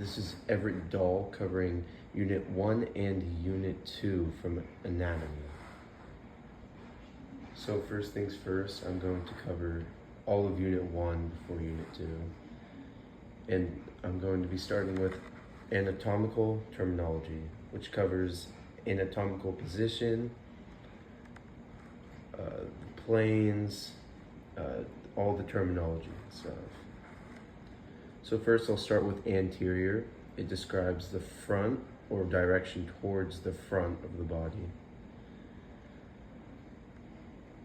This is Everett Dahl covering Unit 1 and Unit 2 from Anatomy. So first things first, I'm going to cover all of Unit 1 before Unit 2. And I'm going to be starting with anatomical terminology, which covers anatomical position, planes, all the terminology and stuff. So first I'll start with anterior. It describes the front or direction towards the front of the body.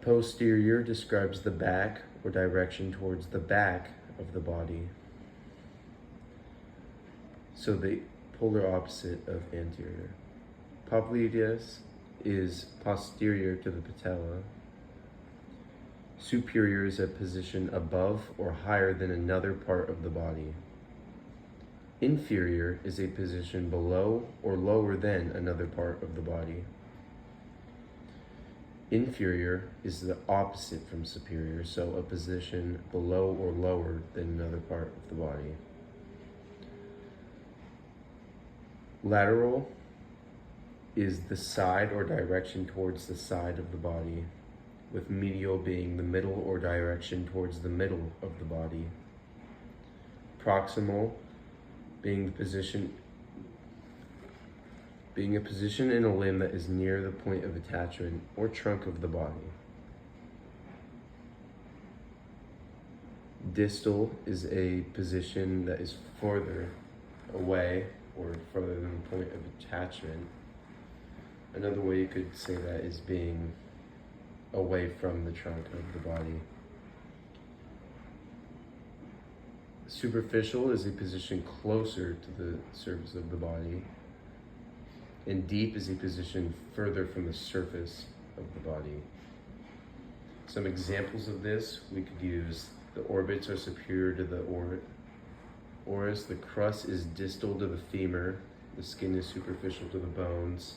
Posterior describes the back or direction towards the back of the body. So the polar opposite of anterior. Popliteus is posterior to the patella. Superior is a position above or higher than another part of the body. Inferior is a position below or lower than another part of the body. Inferior is the opposite from superior, so a position below or lower than another part of the body. Lateral is the side or direction towards the side of the body, with medial being the middle or direction towards the middle of the body. Proximal being a position in a limb that is near the point of attachment or trunk of the body. Distal is a position that is further away or further than the point of attachment. Another way you could say that is being away from the trunk of the body. Superficial is a position closer to the surface of the body. And deep is a position further from the surface of the body. Some examples of this we could use: the orbits are superior to the oris, the crus is distal to the femur, the skin is superficial to the bones,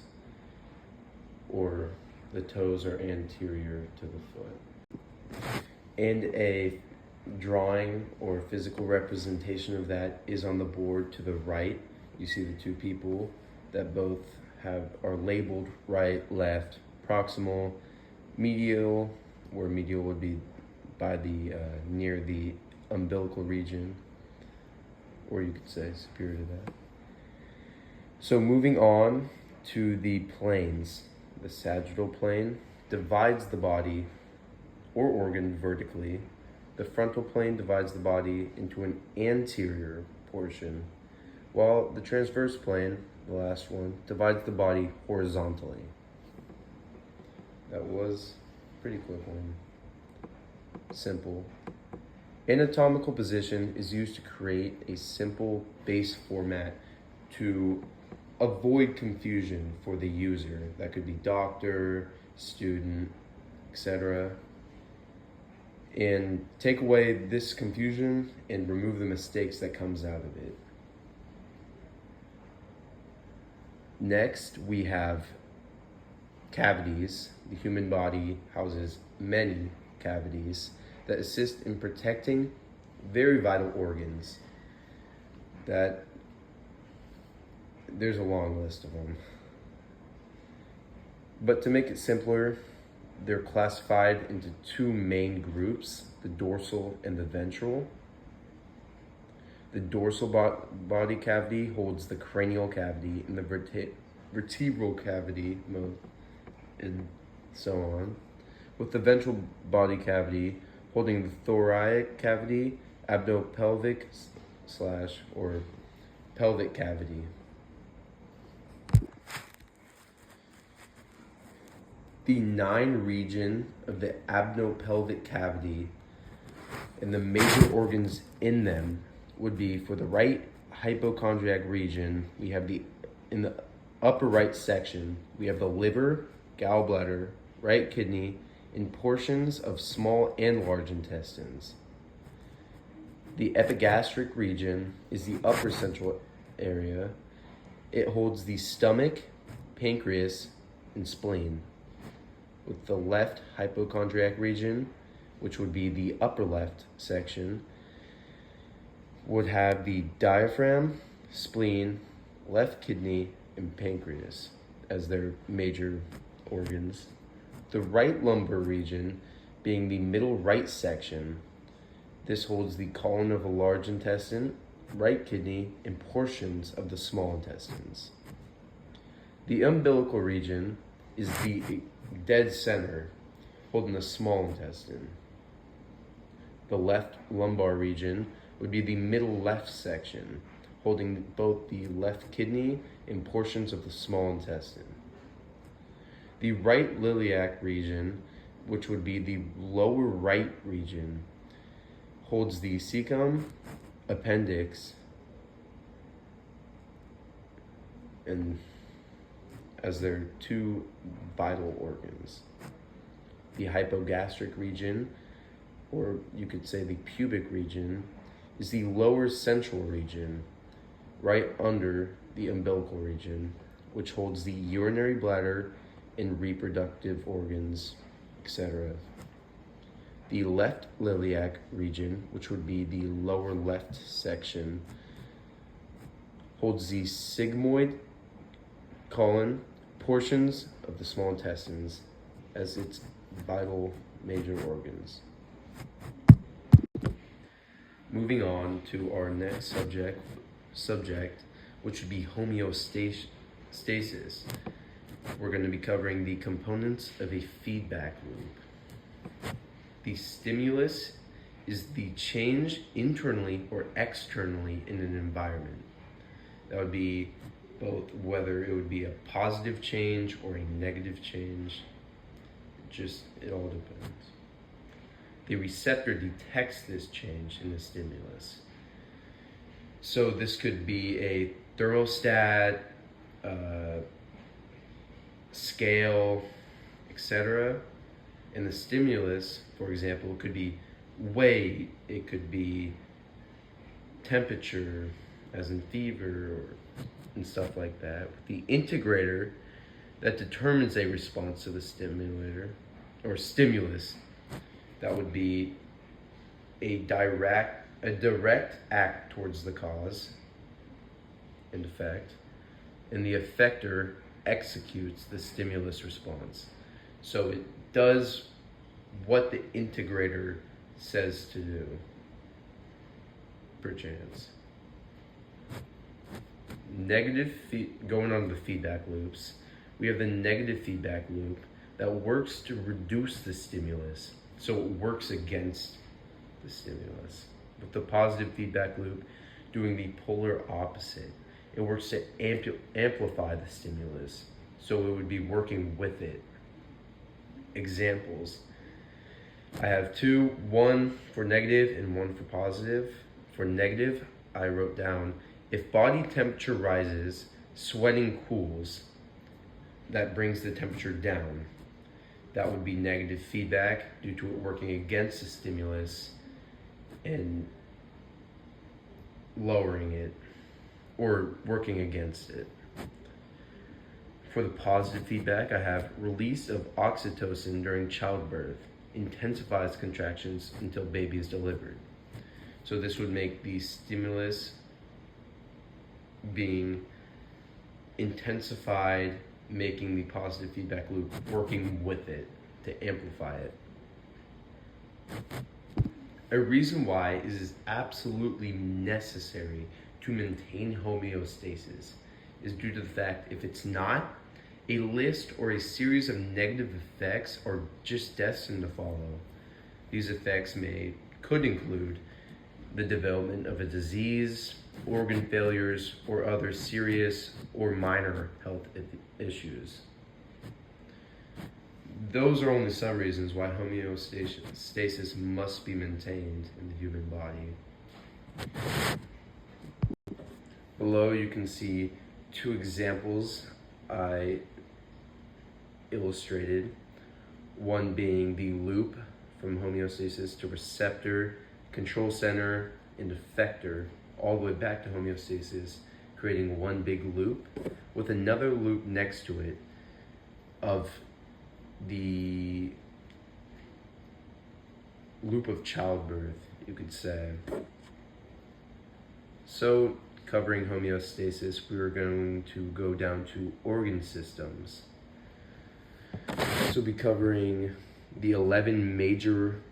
or the toes are anterior to the foot. And a drawing or physical representation of that is on the board to the right. You see the two people that both are labeled right, left, proximal, medial, where medial would be by the near the umbilical region, or you could say superior to that. So moving on to the planes. The sagittal plane divides the body or organ vertically. The frontal plane divides the body into an anterior portion, while the transverse plane, the last one, divides the body horizontally. That was a pretty quick one. Simple. Anatomical position is used to create a simple base format to avoid confusion for the user. That could be doctor, student, etc. And take away this confusion and remove the mistakes that comes out of it. Next, we have cavities. The human body houses many cavities that assist in protecting very vital organs. That there's a long list of them. But to make it simpler, they're classified into two main groups: the dorsal and the ventral. The dorsal body cavity holds the cranial cavity and the vertebral cavity, and so on, with the ventral body cavity holding the thoracic cavity, abdopelvic / or pelvic cavity. The 9 region of the abdopelvic cavity and the major organs in them would be: for the right hypochondriac region, we have in the upper right section, we have the liver, gallbladder, right kidney, and portions of small and large intestines. The epigastric region is the upper central area. It holds the stomach, pancreas, and spleen. With the left hypochondriac region, which would be the upper left section, would have the diaphragm, spleen, left kidney, and pancreas as their major organs. The right lumbar region being the middle right section. This holds the colon of the large intestine, right kidney, and portions of the small intestines. The umbilical region is the dead center, holding the small intestine. The left lumbar region would be the middle left section, holding both the left kidney and portions of the small intestine. The right iliac region, which would be the lower right region, holds the cecum, appendix, and as their two vital organs. The hypogastric region, or you could say the pubic region, is the lower central region, right under the umbilical region, which holds the urinary bladder and reproductive organs, etc. The left iliac region, which would be the lower left section, holds the sigmoid, colon, portions of the small intestines as its vital major organs. Moving on to our next subject, which would be homeostasis. We're going to be covering the components of a feedback loop. The stimulus is the change internally or externally in an environment. That would be both whether it would be a positive change or a negative change. It all depends. The receptor detects this change in the stimulus. So this could be a thermostat, scale, etc. And the stimulus, for example, could be weight, it could be temperature, as in fever, and stuff like that. The integrator that determines a response to the stimulator or stimulus, that would be a direct act towards the cause and effect, and the effector executes the stimulus response. So it does what the integrator says to do, perchance. Going on the feedback loops, we have the negative feedback loop that works to reduce the stimulus, so it works against the stimulus. With the positive feedback loop doing the polar opposite, it works to amplify the stimulus, so it would be working with it. Examples. I have two, one for negative and one for positive. For negative, I wrote down, if body temperature rises, sweating cools, that brings the temperature down. That would be negative feedback due to it working against the stimulus and lowering it or working against it. For the positive feedback, I have release of oxytocin during childbirth intensifies contractions until baby is delivered. So this would make the stimulus being intensified, making the positive feedback loop working with it to amplify it. A reason why it is absolutely necessary to maintain homeostasis is due to the fact if it's not, a list or a series of negative effects are just destined to follow. These effects could include the development of a disease, organ failures, or other serious or minor health issues. Those are only some reasons why homeostasis must be maintained in the human body. Below you can see two examples I illustrated, one being the loop from homeostasis to receptor, control center, and effector, all the way back to homeostasis, creating one big loop with another loop next to it of the loop of childbirth, you could say. So covering homeostasis, we are going to go down to organ systems. This will be covering the 11 major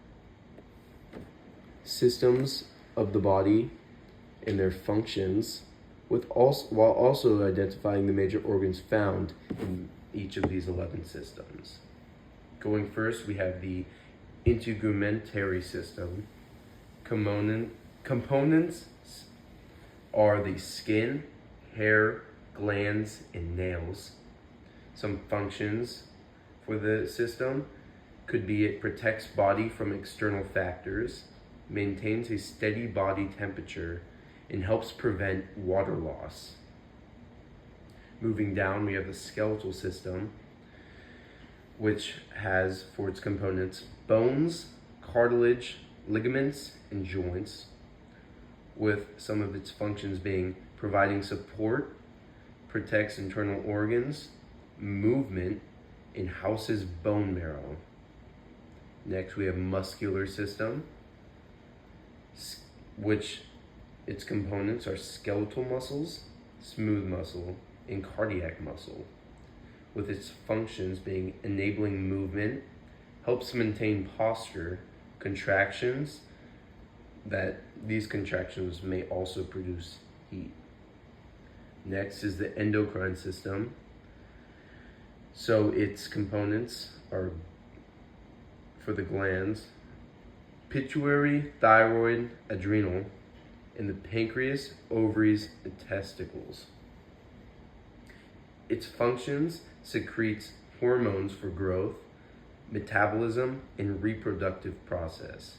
systems of the body and their functions, while also identifying the major organs found in each of these 11 systems. Going first, we have the integumentary system. Components are the skin, hair, glands, and nails. Some functions for the system could be it protects body from external factors, maintains a steady body temperature, and helps prevent water loss. Moving down, we have the skeletal system, which has for its components bones, cartilage, ligaments, and joints, with some of its functions being providing support, protects internal organs, movement, and houses bone marrow. Next, we have muscular system, which its components are skeletal muscles, smooth muscle, and cardiac muscle, with its functions being enabling movement, helps maintain posture, contractions, that these contractions may also produce heat. Next is the endocrine system. So its components are, for the glands, pituitary, thyroid, adrenal, and the pancreas, ovaries, and testicles. Its functions secretes hormones for growth, metabolism, and reproductive process.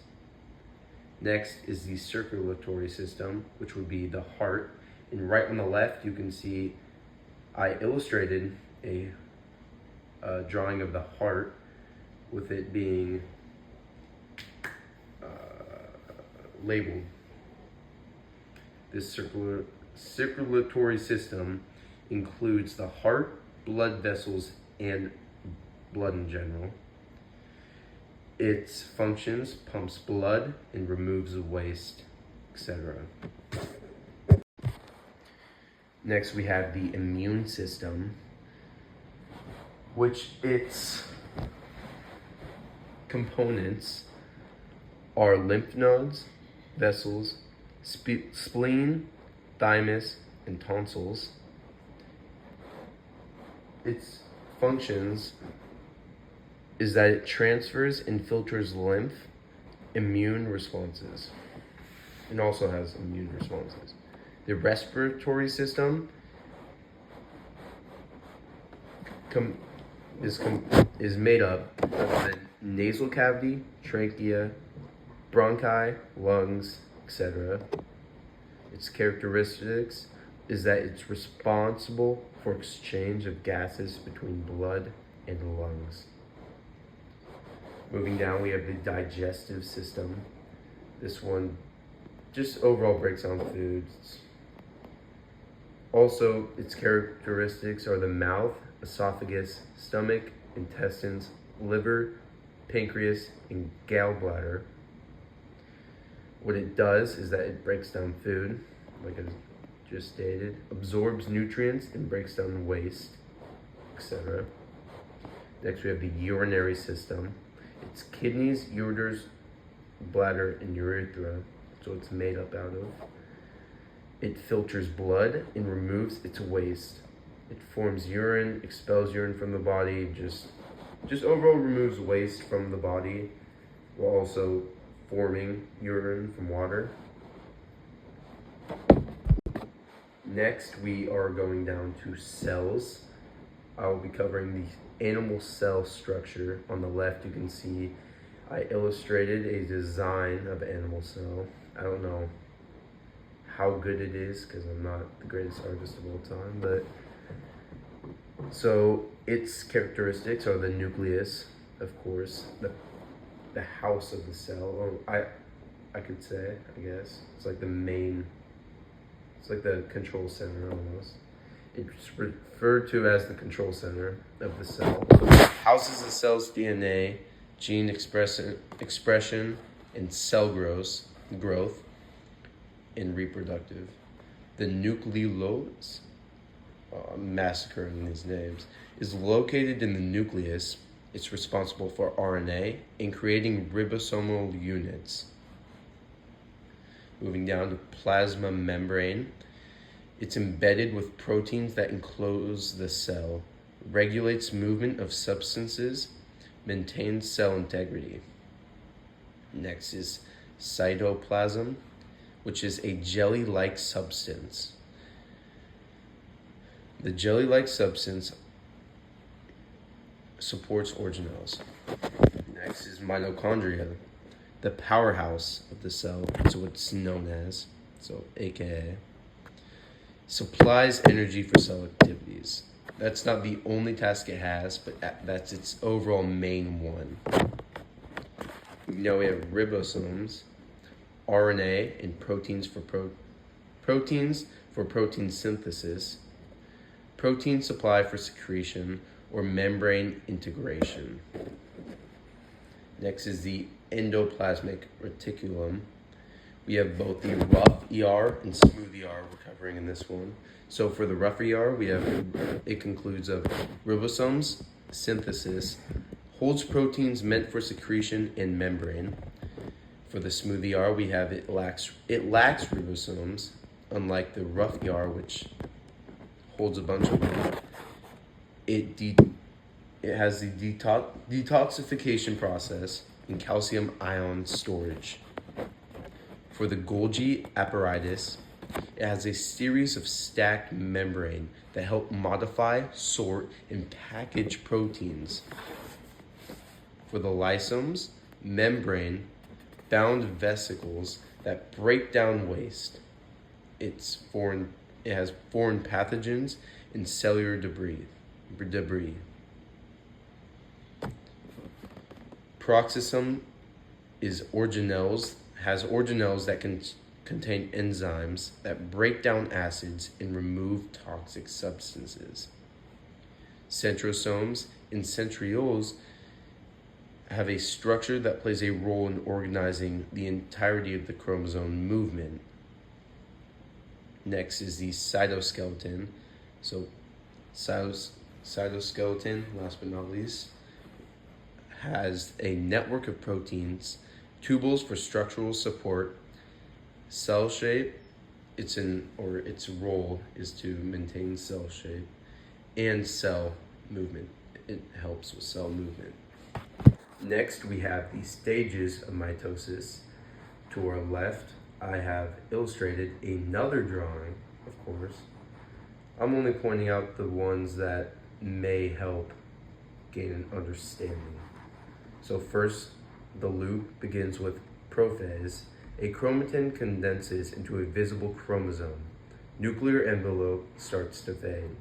Next is the circulatory system, which would be the heart. And right on the left, you can see I illustrated a drawing of the heart, with it being labeled. This circulatory system includes the heart, blood vessels, and blood in general. Its functions pumps blood and removes waste, etc. Next, we have the immune system, which its components are lymph nodes, vessels, spleen, thymus, and tonsils. Its functions is that it transfers and filters lymph, immune responses, and also has immune responses. The respiratory system is made up of the nasal cavity, trachea, bronchi, lungs, etc. Its characteristics is that it's responsible for exchange of gases between blood and lungs. Moving down, we have the digestive system. This one just overall breaks down foods. Also, its characteristics are the mouth, esophagus, stomach, intestines, liver, pancreas, and gallbladder. What it does is that it breaks down food, like I just stated, absorbs nutrients, and breaks down waste, etc. Next, we have the urinary system. It's kidneys, ureters, bladder, and urethra. So it's made up out of. It filters blood and removes its waste. It forms urine, expels urine from the body, just overall removes waste from the body, while also forming urine from water. Next, we are going down to cells. I will be covering the animal cell structure. On the left, you can see I illustrated a design of an animal cell. I don't know how good it is because I'm not the greatest artist of all time, but so its characteristics are the nucleus, of course, the house of the cell, or I could say, I guess. It's like the main, it's like the control center almost. It's referred to as the control center of the cell. Houses the cell's DNA, gene expression, and cell growth, and reproductive. The nucleolus, I'm massacring these names, is located in the nucleus. It's responsible for RNA and creating ribosomal units. Moving down to plasma membrane. It's embedded with proteins that enclose the cell, regulates movement of substances, maintains cell integrity. Next is cytoplasm, which is a jelly-like substance. The jelly-like substance supports organelles. Next is mitochondria, the powerhouse of the cell, is what's known as, so aka, supplies energy for cell activities. That's not the only task it has, but that's its overall main one. Now we have ribosomes, RNA, and proteins for protein synthesis, protein supply for secretion, or membrane integration. Next is the endoplasmic reticulum. We have both the rough ER and smooth ER we're covering in this one. So for the rough ER, it concludes of ribosomes, synthesis, holds proteins meant for secretion and membrane. For the smooth ER, we have it lacks ribosomes, unlike the rough ER, which holds a bunch of them. It has the detoxification process and calcium ion storage. For the Golgi apparatus, it has a series of stacked membrane that help modify, sort, and package proteins. For the lysomes, membrane-bound vesicles that break down waste. It has foreign pathogens and cellular debris. Peroxisome has organelles that can contain enzymes that break down acids and remove toxic substances. Centrosomes and centrioles have a structure that plays a role in organizing the entirety of the chromosome movement. Next is the cytoskeleton. So cytoskeleton, last but not least, has a network of proteins, tubules for structural support, cell shape, its role is to maintain cell shape, and cell movement. It helps with cell movement. Next, we have the stages of mitosis. To our left, I have illustrated another drawing, of course. I'm only pointing out the ones that may help gain an understanding. So first, the loop begins with prophase. A chromatin condenses into a visible chromosome. Nuclear envelope starts to fade.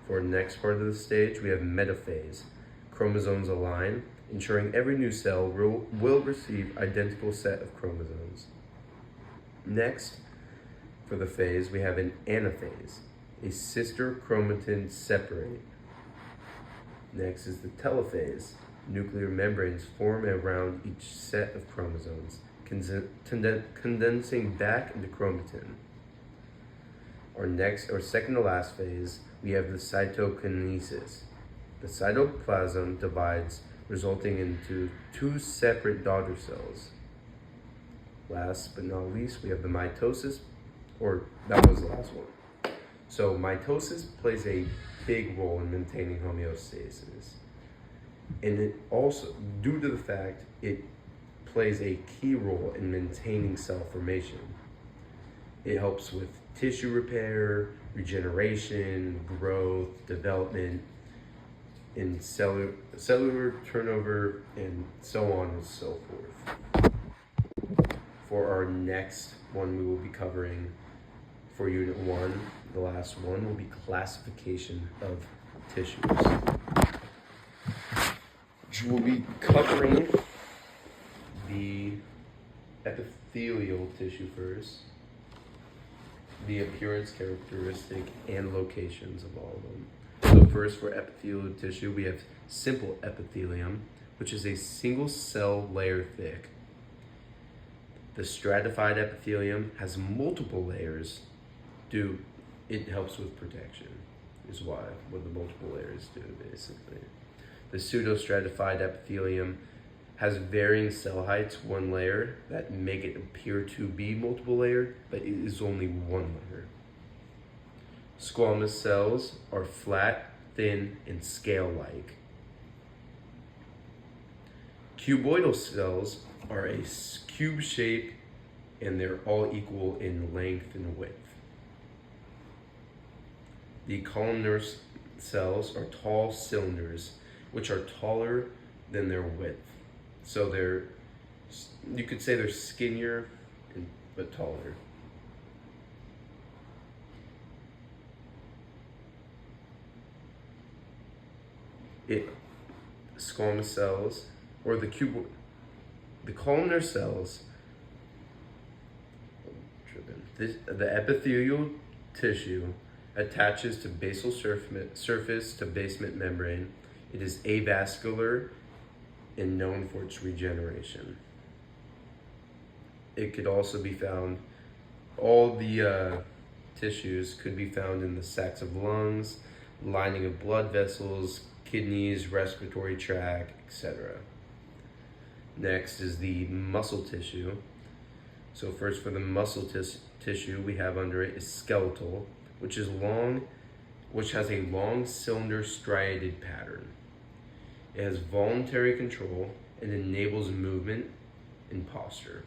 For the next part of the stage, we have metaphase. Chromosomes align, ensuring every new cell will receive identical set of chromosomes. Next, for the phase, we have an anaphase. A sister chromatin separate. Next is the telophase. Nuclear membranes form around each set of chromosomes, condensing back into chromatin. Our second to last phase, we have the cytokinesis. The cytoplasm divides, resulting into two separate daughter cells. Last but not least, we have the mitosis, or that was the last one. So mitosis plays a big role in maintaining homeostasis. And it also, due to the fact it plays a key role in maintaining cell formation. It helps with tissue repair, regeneration, growth, development, in cellular turnover, and so on and so forth. For our next one, we will be covering, for Unit 1, the last one, will be classification of tissues. Which will be covering the epithelial tissue first, the appearance, characteristic, and locations of all of them. So first, for epithelial tissue, we have simple epithelium, which is a single cell layer thick. The stratified epithelium has multiple layers it helps with protection, is what the multiple layers do, basically. The pseudostratified epithelium has varying cell heights, one layer, that make it appear to be multiple layered, but it is only one layer. Squamous cells are flat, thin, and scale-like. Cuboidal cells are a cube shape, and they're all equal in length and width. The columnar cells are tall cylinders, which are taller than their width. So you could say they're skinnier, but taller. Squamous cells, or the columnar cells, the epithelial tissue attaches to basal surface to basement membrane. It is avascular and known for its regeneration. It could also be found, all the tissues could be found in the sacs of lungs, lining of blood vessels, kidneys, respiratory tract, etc. Next is the muscle tissue. So first, for the muscle tissue, we have under it is skeletal, which has a long cylinder striated pattern. It has voluntary control and enables movement and posture.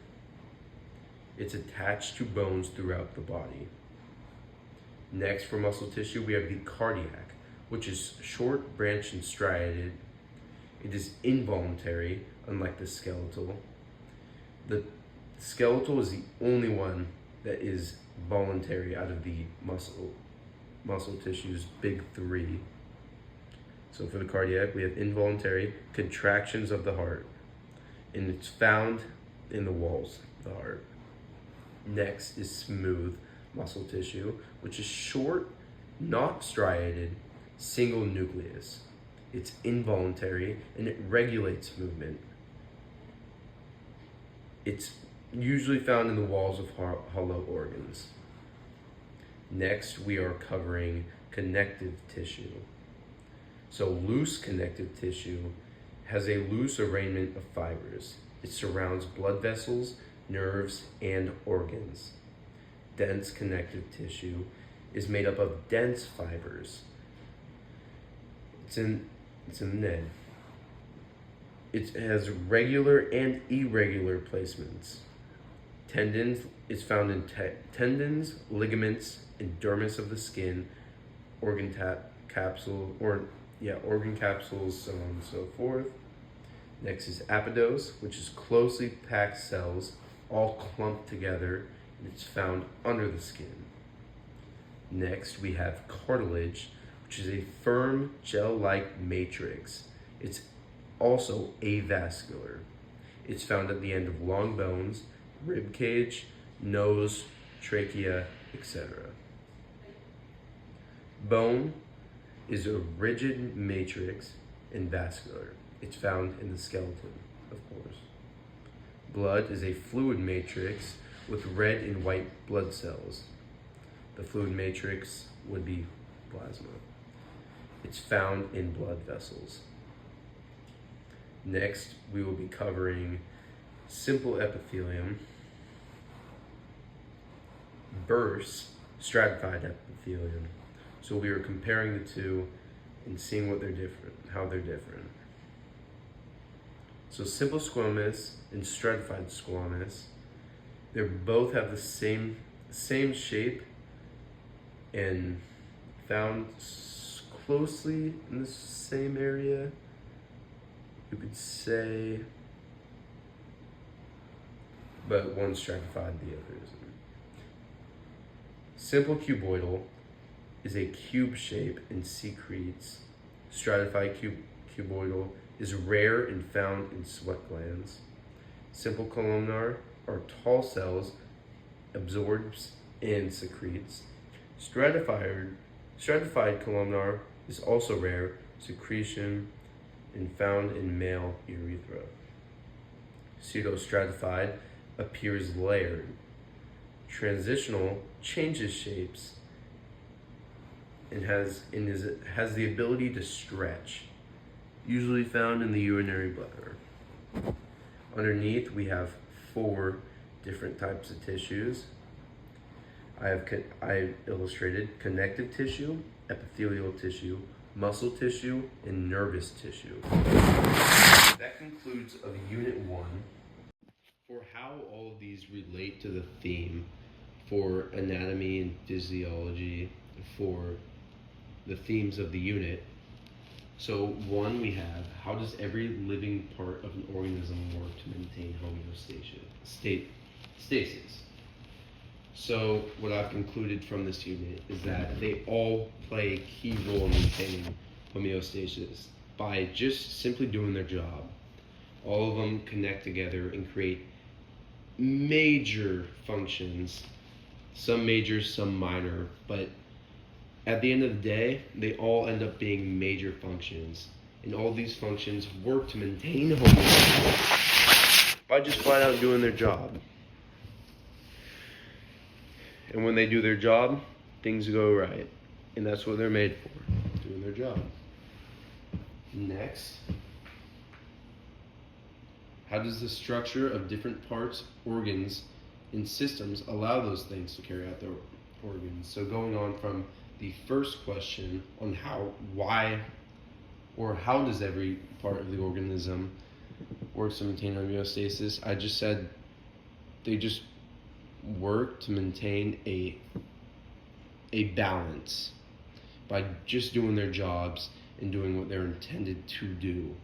It's attached to bones throughout the body. Next, for muscle tissue, we have the cardiac, which is short, branched, and striated. It is involuntary, unlike the skeletal. The skeletal is the only one that is voluntary out of the muscle tissue's big three. So for the cardiac, we have involuntary contractions of the heart, and it's found in the walls of the heart. Next is smooth muscle tissue, which is short, not striated, single nucleus. It's involuntary and it regulates movement. It's usually found in the walls of hollow organs. Next, we are covering connective tissue. So loose connective tissue has a loose arrangement of fibers. It surrounds blood vessels, nerves, and organs. Dense connective tissue is made up of dense fibers. It's in the neck. It has regular and irregular placements. Tendons is found in tendons, ligaments, and dermis of the skin, organ capsules, so on and so forth. Next is apodose, which is closely packed cells, all clumped together, and it's found under the skin. Next, we have cartilage, which is a firm gel-like matrix. It's also avascular. It's found at the end of long bones, rib cage, nose, trachea, etc. Bone is a rigid matrix and vascular. It's found in the skeleton, of course. Blood is a fluid matrix with red and white blood cells. The fluid matrix would be plasma. It's found in blood vessels. Next, we will be covering simple epithelium versus stratified epithelium. So we are comparing the two and seeing how they're different. So simple squamous and stratified squamous, they both have the same shape and found closely in the same area, you could say, but one's stratified, the other isn't. Simple cuboidal is a cube shape and secretes. Stratified cuboidal is rare and found in sweat glands. Simple columnar are tall cells, absorbs and secretes. Stratified columnar is also rare, secretion, and found in male urethra. Pseudostratified appears layered. transitional, changes shapes, and has the ability to stretch, usually found in the urinary bladder. Underneath, we have 4 different types of tissues. I illustrated connective tissue, epithelial tissue, muscle tissue, and nervous tissue. That concludes of Unit 1. For how all of these relate to the theme, for anatomy and physiology, for the themes of the unit. So 1, we have, how does every living part of an organism work to maintain stasis? So what I've concluded from this unit is that they all play a key role in maintaining homeostasis by just simply doing their job. All of them connect together and create major functions, some major, some minor, but at the end of the day, they all end up being major functions. And all these functions work to maintain homeostasis by just flat out doing their job. And when they do their job, things go right. And that's what they're made for, doing their job. Next, how does the structure of different parts, organs, and systems allow those things to carry out their organs? So going on from the first question on how does every part of the organism work to maintain homeostasis, I just said they just work to maintain a balance by just doing their jobs and doing what they're intended to do.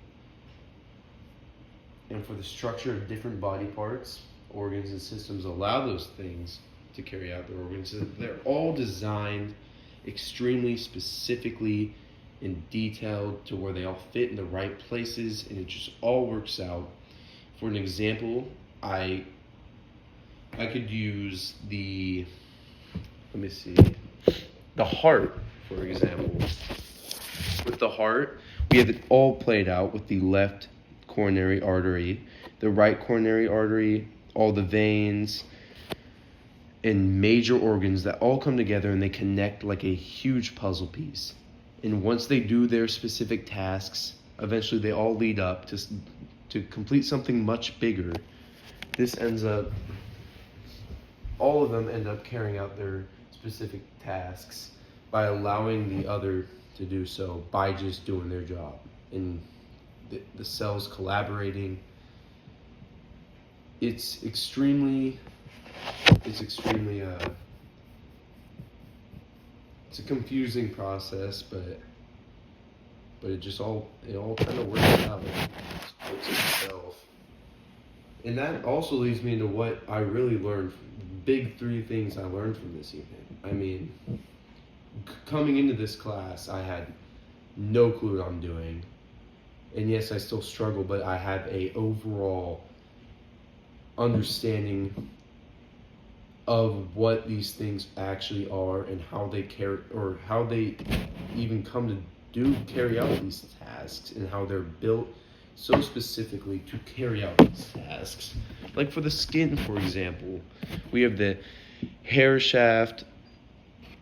And for the structure of different body parts, organs, and systems allow those things to carry out their organs. So they're all designed extremely specifically and detailed to where they all fit in the right places, and it just all works out. For an example, I could use the heart, for example. With the heart, we have it all played out with the left coronary artery, the right coronary artery, all the veins, and major organs that all come together and they connect like a huge puzzle piece. And once they do their specific tasks, eventually they all lead up to complete something much bigger. All of them end up carrying out their specific tasks by allowing the other to do so by just doing their job. And the cells collaborating. It's extremely it's a confusing process, but it all kind of works out. It works itself. And that also leads me into what I really learned, big 3 things I learned from this evening. I mean, coming into this class, I had no clue what I'm doing. And yes, I still struggle, but I have a overall understanding of what these things actually are and how they even come to carry out these tasks, and how they're built so specifically to carry out these tasks. Like for the skin, for example, we have the hair shaft,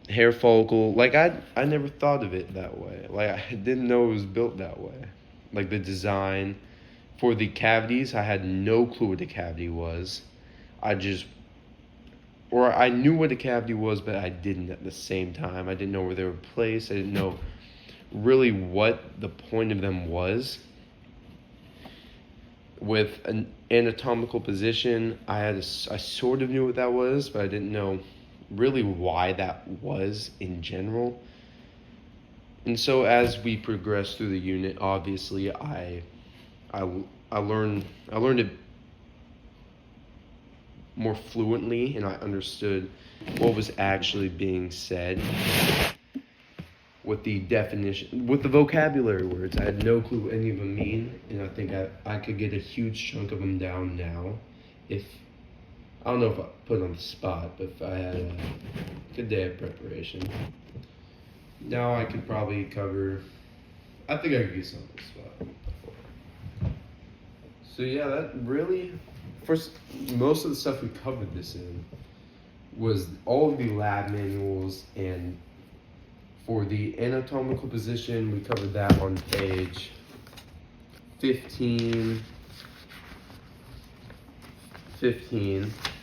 hair follicle. Like I never thought of it that way. Like I didn't know it was built that way. Like the design for the cavities, I had no clue what a cavity was. I knew what a cavity was, but I didn't at the same time. I didn't know where they were placed. I didn't know really what the point of them was. With an anatomical position, I sort of knew what that was, but I didn't know really why that was in general. And so as we progress through the unit, obviously I learned it more fluently, and I understood what was actually being said with the definition, with the vocabulary words. I had no clue what any of them mean, and I think I could get a huge chunk of them down now. I don't know if I put it on the spot, but if I had a good day of preparation. Now I could probably I think I could get some on the spot. So yeah, that really, most of the stuff we covered this in, was all of the lab manuals, and for the anatomical position, we covered that on page 15.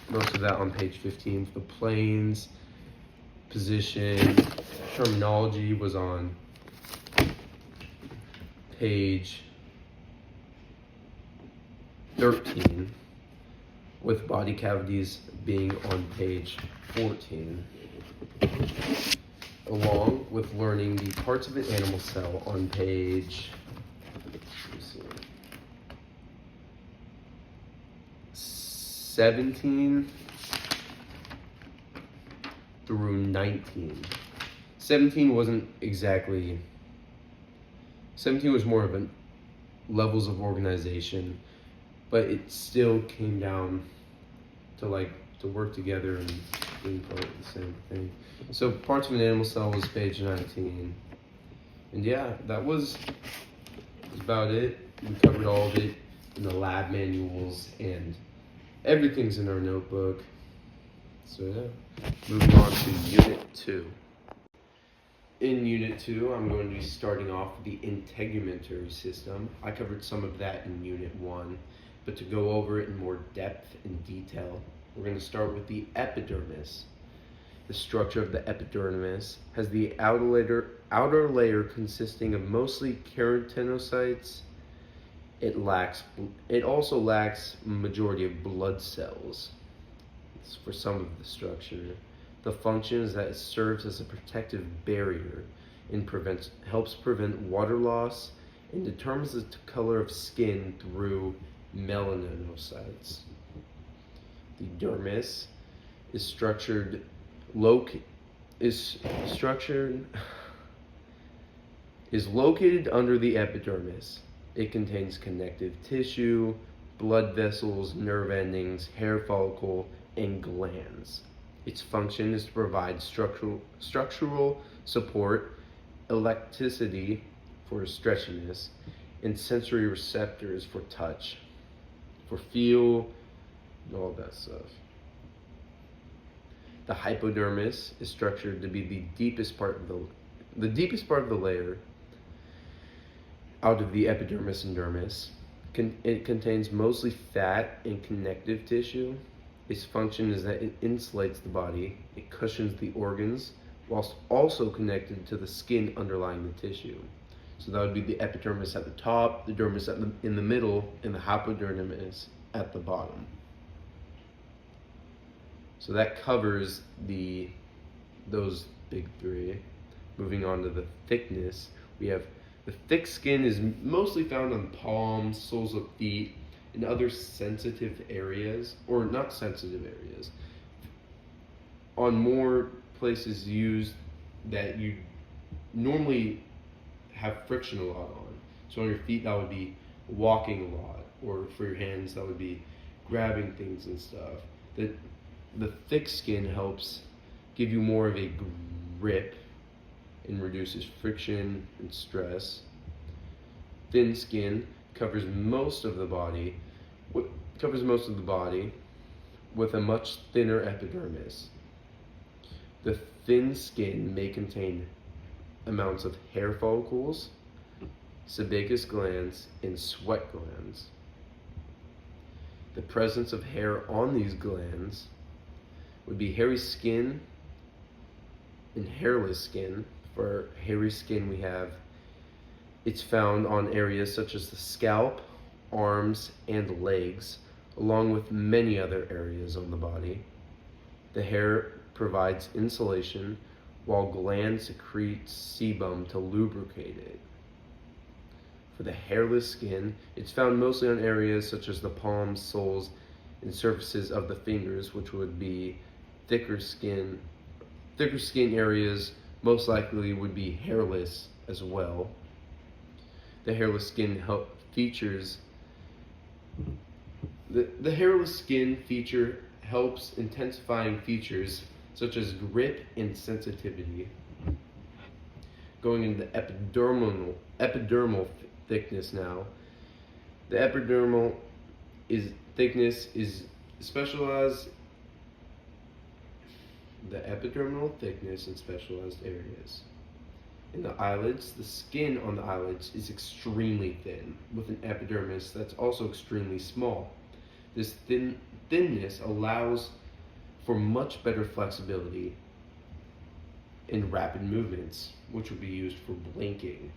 Most of that on page 15. The planes, position, terminology was on page 13, with body cavities being on page 14, along with learning the parts of an animal cell on page 17 through 19. 17 was more of a levels of organization, but it still came down to work together and being part of the same thing. So parts of an animal cell was page 19. And yeah, that was about it. We covered all of it in the lab manuals, and everything's in our notebook. So yeah, moving on to Unit 2. In Unit 2, I'm going to be starting off with the integumentary system. I covered some of that in Unit 1, but to go over it in more depth and detail, we're going to start with the epidermis. The structure of the epidermis has the outer layer consisting of mostly keratinocytes. It also lacks a majority of blood cells. For some of the structure. The function is that it serves as a protective barrier and helps prevent water loss and determines the color of skin through melanocytes. The dermis is located under the epidermis. It contains connective tissue, blood vessels, nerve endings, hair follicle, and glands. Its function is to provide structural support, elasticity for stretchiness, and sensory receptors for touch, for feel, and all that stuff. The hypodermis is structured to be the deepest part of the layer out of the epidermis and dermis. It contains mostly fat and connective tissue. Its function is that it insulates the body, it cushions the organs, whilst also connected to the skin underlying the tissue. So that would be the epidermis at the top, the dermis in the middle, and the hypodermis at the bottom. So that covers those big three. Moving on to the thickness, we have the thick skin is mostly found on palms, soles of feet, and other sensitive areas, or not sensitive areas, on more places used that you normally have friction a lot on. So on your feet, that would be walking a lot, or for your hands, that would be grabbing things and stuff. The thick skin helps give you more of a grip and reduces friction and stress. Thin skin covers most of the body with a much thinner epidermis. The thin skin may contain amounts of hair follicles, sebaceous glands, and sweat glands. The presence of hair on these glands would be hairy skin and hairless skin. For hairy skin, it's found on areas such as the scalp, arms, and legs, along with many other areas on the body. The hair provides insulation, while glands secrete sebum to lubricate it. For the hairless skin, it's found mostly on areas such as the palms, soles, and surfaces of the fingers, which would be thicker skin areas. Most likely would be hairless as well. The hairless skin the hairless skin feature helps intensifying features such as grip and sensitivity. Going into the epidermal thickness now. The thickness is specialized the epidermal thickness in specialized areas. In the eyelids, the skin on the eyelids is extremely thin, with an epidermis that's also extremely small. This thinness allows for much better flexibility in rapid movements, which would be used for blinking.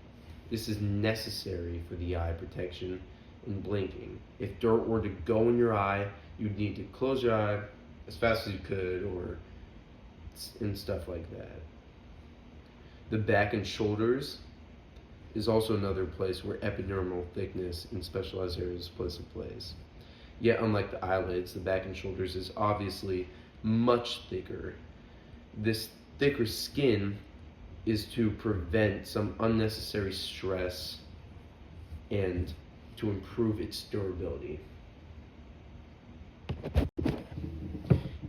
This is necessary for the eye protection in blinking. If dirt were to go in your eye, you'd need to close your eye as fast as you could, and stuff like that. The back and shoulders is also another place where epidermal thickness in specialized areas plays a place. Yet, unlike the eyelids, the back and shoulders is obviously much thicker. This thicker skin is to prevent some unnecessary stress and to improve its durability.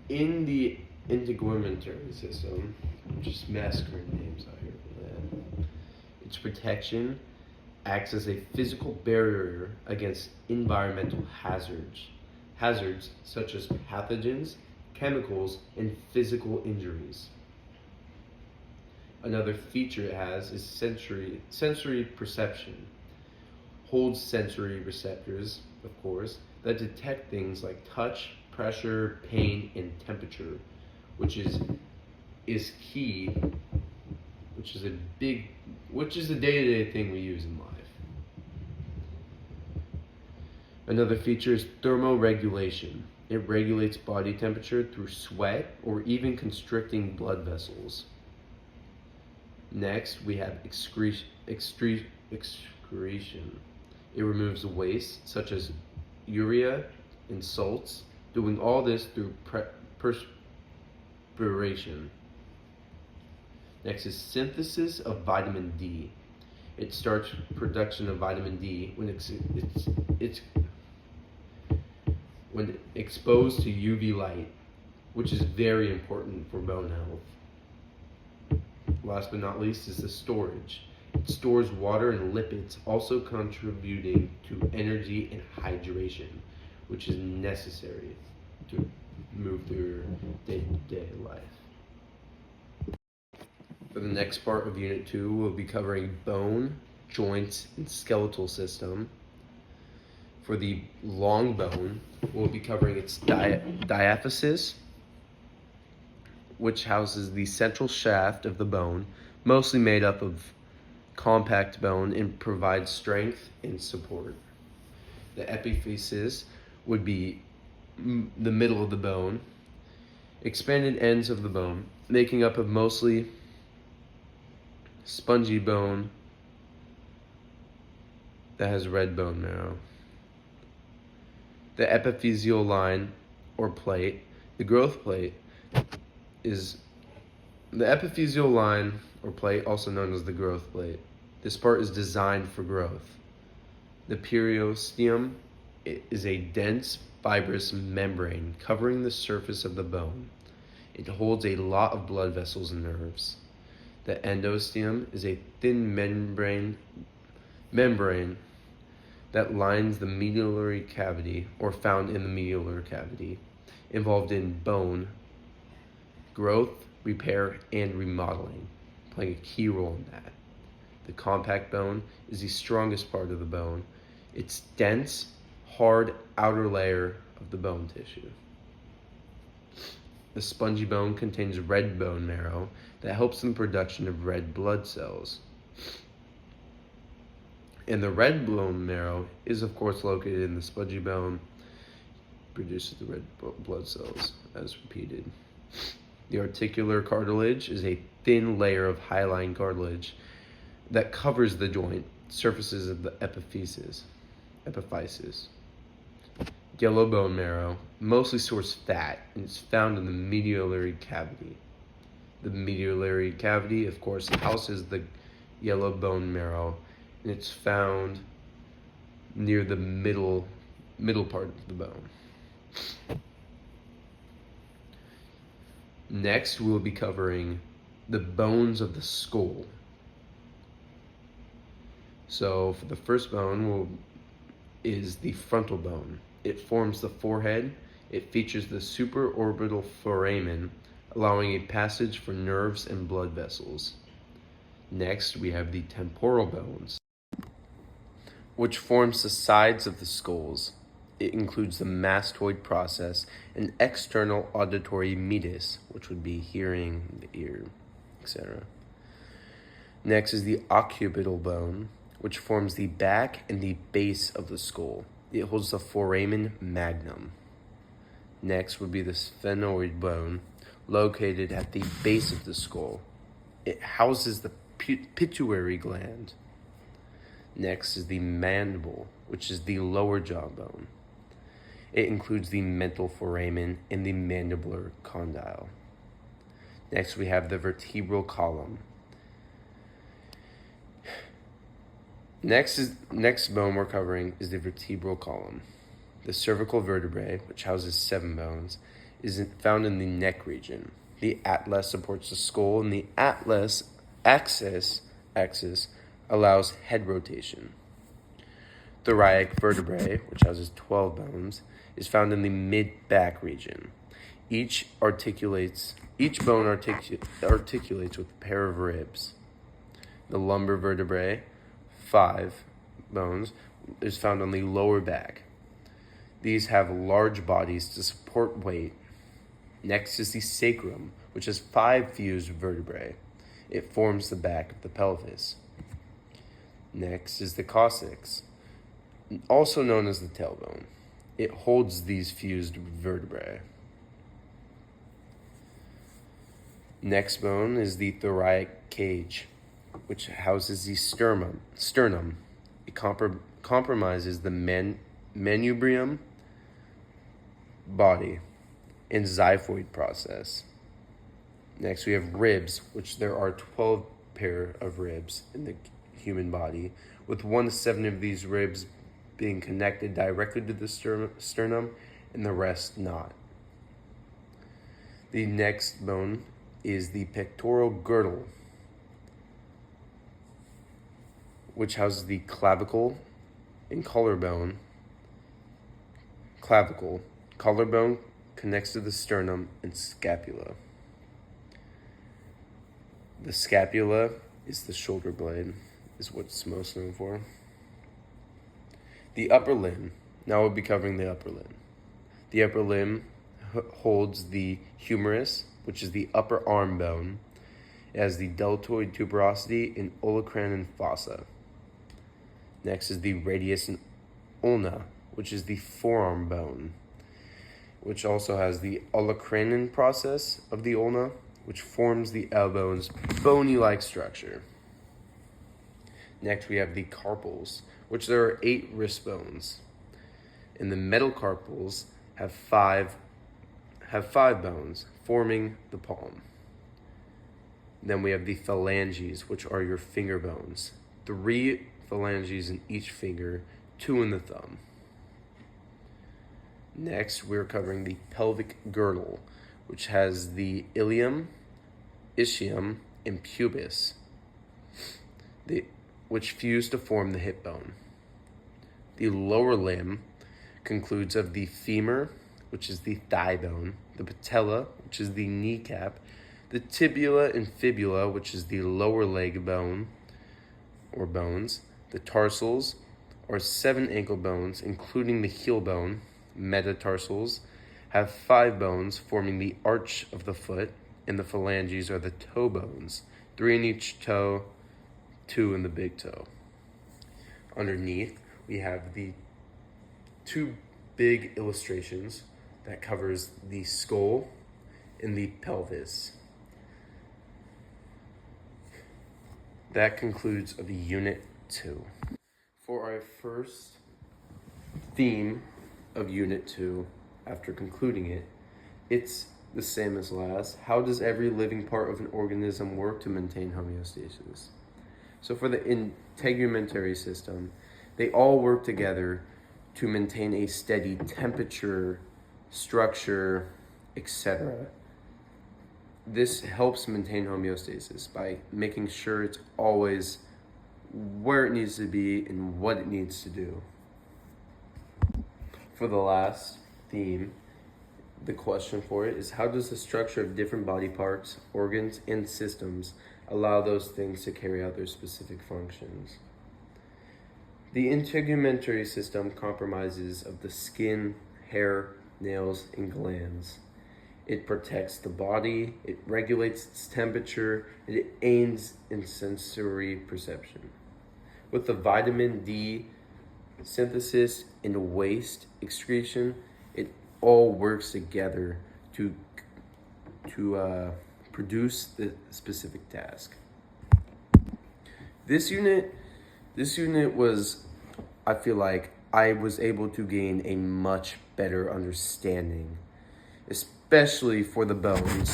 In the integumentary system, just massacring names out here for that, its protection acts as a physical barrier against environmental hazards such as pathogens, chemicals, and physical injuries. Another feature it has is sensory perception. Holds sensory receptors, of course, that detect things like touch, pressure, pain, and temperature, which is key, which is a day-to-day thing we use in life. Another feature is thermoregulation. It regulates body temperature through sweat or even constricting blood vessels. Next, we have excretion. It removes waste, such as urea and salts, doing all this through perspiration. Next is synthesis of vitamin D. It starts production of vitamin D when when exposed to UV light, which is very important for bone health. Last but not least is the storage. It stores water and lipids, also contributing to energy and hydration, which is necessary to move through your day-to-day life. For the next part of Unit 2, we'll be covering bone, joints, and skeletal system. For the long bone, we'll be covering its diaphysis, which houses the central shaft of the bone, mostly made up of compact bone, and provides strength and support. The epiphysis would be the middle of the bone, expanded ends of the bone, making up of mostly spongy bone that has red bone marrow. The epiphyseal line or plate, the growth plate, is the epiphyseal line or plate, also known as the growth plate. This part is designed for growth. The periosteum is a dense, fibrous membrane covering the surface of the bone. It holds a lot of blood vessels and nerves. The endosteum is a thin membrane that lines the medullary cavity, or found in the medullary cavity, involved in bone growth, repair, and remodeling, playing a key role in that. The compact bone is the strongest part of the bone. It's dense, hard outer layer of the bone tissue. The spongy bone contains red bone marrow that helps in the production of red blood cells. And the red bone marrow is, of course, located in the spongy bone, produces the red blood cells, as repeated. The articular cartilage is a thin layer of hyaline cartilage that covers the joint surfaces of the epiphysis. Yellow bone marrow mostly stores fat and is found in the medullary cavity. The medullary cavity, of course, houses the yellow bone marrow, and it's found near the middle part of the bone. Next, we'll be covering the bones of the skull. So, for the first bone is the frontal bone. It forms the forehead. It features the supraorbital foramen, allowing a passage for nerves and blood vessels. Next, we have the temporal bones, which forms the sides of the skulls. It includes the mastoid process and external auditory meatus, which would be hearing, the ear, etc. Next is the occipital bone, which forms the back and the base of the skull. It holds the foramen magnum. Next would be the sphenoid bone, located at the base of the skull. It houses the pituitary gland. Next is the mandible, which is the lower jaw bone. It includes the mental foramen and the mandibular condyle. Next, we have the vertebral column. Next bone we're covering is the vertebral column. The cervical vertebrae, which houses 7 bones, is found in the neck region. The atlas supports the skull, and the atlas axis allows head rotation. Thoracic vertebrae, which houses 12 bones, is found in the mid-back region. Each bone articulates with a pair of ribs. The lumbar vertebrae, 5 bones, is found on the lower back. These have large bodies to support weight. Next is the sacrum, which has 5 fused vertebrae. It forms the back of the pelvis. Next is the coccyx, also known as the tailbone. It holds these fused vertebrae. Next bone is the thoracic cage, which houses the sternum. It compromises the manubrium body and xiphoid process. Next, we have ribs, which there are 12 pair of ribs in the human body, with 1 to 7 of these ribs being connected directly to the sternum and the rest not. The next bone is the pectoral girdle, which houses the clavicle and collarbone. Collarbone connects to the sternum and scapula. The scapula is the shoulder blade, is what it's most known for. The upper limb. Now we'll be covering the upper limb. The upper limb holds the humerus, which is the upper arm bone. It has the deltoid tuberosity and olecranon fossa. Next is the radius and ulna, which is the forearm bone, which also has the olecranon process of the ulna, which forms the elbow's bony-like structure. Next, we have the carpals, which there are 8 wrist bones. And the metacarpals have 5 bones, forming the palm. Then we have the phalanges, which are your finger bones. 3 phalanges in each finger, 2 in the thumb. Next, we're covering the pelvic girdle, which has the ilium, ischium, and pubis, which fuse to form the hip bone. The lower limb concludes of the femur, which is the thigh bone, the patella, which is the kneecap, the tibia and fibula, which is the lower leg bone or bones. The tarsals are 7 ankle bones, including the heel bone. Metatarsals have 5 bones forming the arch of the foot, and the phalanges are the toe bones, 3 in each toe, 2 in the big toe. Underneath, we have the 2 big illustrations that covers the skull and the pelvis. That concludes the Unit 2. For our first theme of Unit 2, after concluding it, it's the same as last. How does every living part of an organism work to maintain homeostasis? So for the integumentary system, they all work together to maintain a steady temperature, structure, etc. This helps maintain homeostasis by making sure it's always where it needs to be and what it needs to do. For the last theme, the question for it is, how does the structure of different body parts, organs, and systems allow those things to carry out their specific functions? The integumentary system comprises of the skin, hair, nails, and glands. It protects the body, it regulates its temperature, and it aids in sensory perception. With the vitamin D synthesis and waste excretion, it all works together to produce the specific task. This unit was, I feel like I was able to gain a much better understanding, especially for the bones.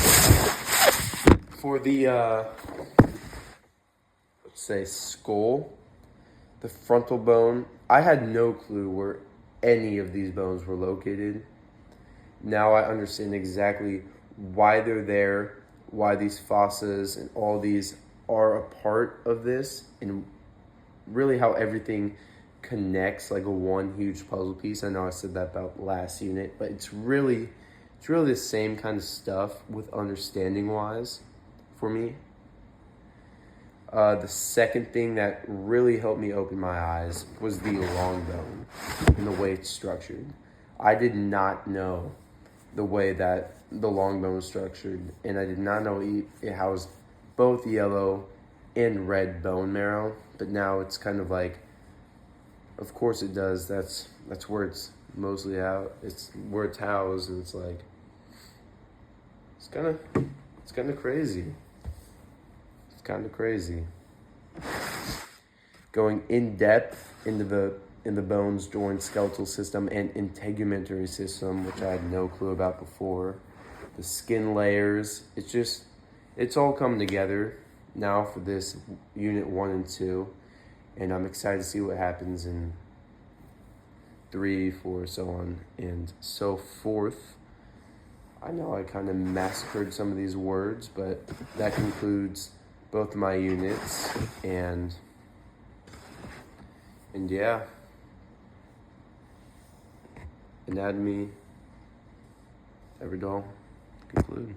For the, let's say, skull, the frontal bone, I had no clue where any of these bones were located. Now I understand exactly why they're there, why these fossas and all these are a part of this, and really how everything connects like a one huge puzzle piece. I know I said that about last unit, but it's really the same kind of stuff with understanding wise for me. The second thing that really helped me open my eyes was the long bone and the way it's structured. I did not know the way that the long bone was structured, and I did not know it housed both yellow and red bone marrow, but now it's kind of like, of course it does. That's where it's mostly out. It's where it's housed, and it's like, it's kind of crazy. It's kind of crazy. Going in depth into the bones, joint, skeletal system, and integumentary system, which I had no clue about before. The skin layers. It's all coming together now for this unit 1 and 2, and I'm excited to see what happens in 3, 4, so on and so forth. I know I kind of massacred some of these words, but that concludes both of my units, and yeah, anatomy, Everett Dahl, conclude.